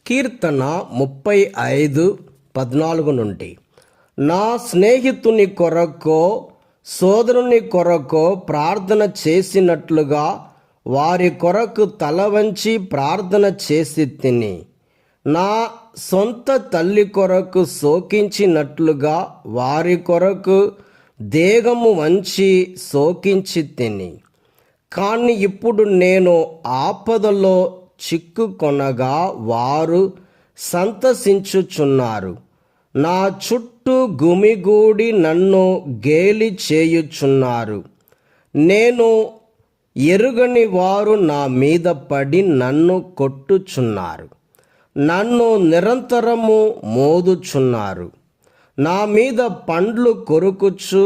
కీర్తన 35:14 నుండి. నా స్నేహితుని కొరకో సోదరుని కొరకో ప్రార్థన చేసినట్లుగా వారి కొరకు తల వంచి ప్రార్థన చేసి తిని, నా సొంత తల్లి కొరకు శోకించినట్లుగా వారి కొరకు దేహము వంచి శోకించి తిని. కానీ ఇప్పుడు నేను ఆపదలో చిక్కుకొనగా వారు సంతసించుచున్నారు. నా చుట్టూ గుమిగూడి నన్ను గేలి చేయుచున్నారు. నేను ఎరుగని వారు నా మీద పడి నన్ను కొట్టుచున్నారు. నన్ను నిరంతరము మోదుచున్నారు. నా మీద పండ్లు కొరుకుచు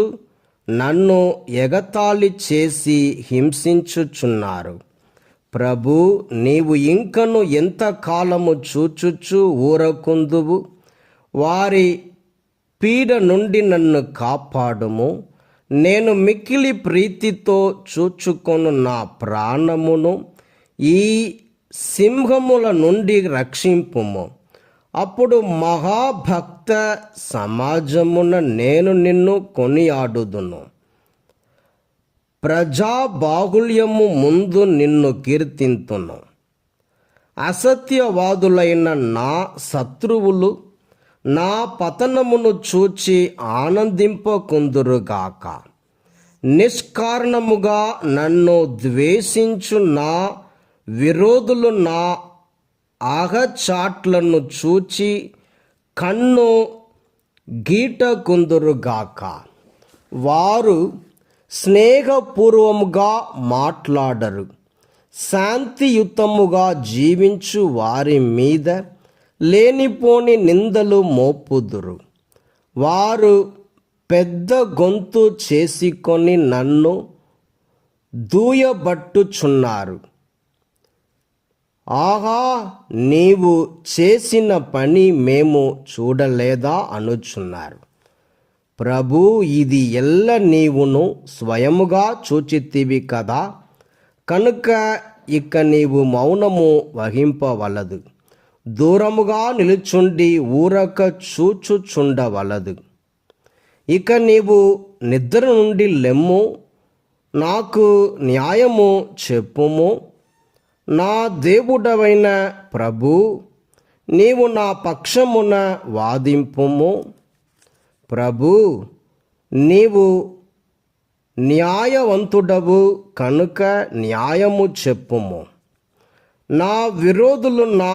నన్ను ఎగతాళి చేసి హింసించుచున్నారు. ప్రభూ, నీవు ఇంకను ఎంతకాలము చూచుచు ఊరకుందువు? వారి పీడ నుండి నన్ను కాపాడుము. నేను మిక్కిలి ప్రీతితో చూచుకొను నా ప్రాణమును ఈ సింహముల నుండి రక్షింపుము. అప్పుడు మహాభక్త సమాజమున నేను నిన్ను కొనియాడుదును. ప్రజాబాహుళ్యము ముందు నిన్ను కీర్తింతును. అసత్యవాదులైన నా శత్రువులు నా పతనమును చూచి ఆనందింపకుందురుగాక. నిష్కారణముగా నన్ను ద్వేషించు నా విరోధులు నా ఆగచాట్లను చూచి కన్ను గీటకుందురుగాక. వారు స్నేహపూర్వముగా మాట్లాడరు. శాంతియుతముగా జీవించు వారి మీద లేనిపోని నిందలు మోపుదురు. వారు పెద్ద గొంతు చేసుకొని నన్ను దూయబట్టుచున్నారు. ఆహా, నీవు చేసిన పని మేము చూడలేదా అనుచున్నారు. ప్రభూ, ఇది ఎల్ల నీవును స్వయముగా చూచితివి కదా. కనుక ఇక నీవు మౌనము వహింపవలదు. దూరముగా నిలుచుండి ఊరక చూచుచుండవలదు. ఇక నీవు నిద్ర నుండి లెమ్ము, నాకు న్యాయము చెప్పుము. నా దేవుడవైన ప్రభూ, నీవు నా పక్షమున వాదింపుము. ప్రభూ, నీవు న్యాయవంతుడవు కనుక న్యాయము చెప్పుము. నా విరోధులు నా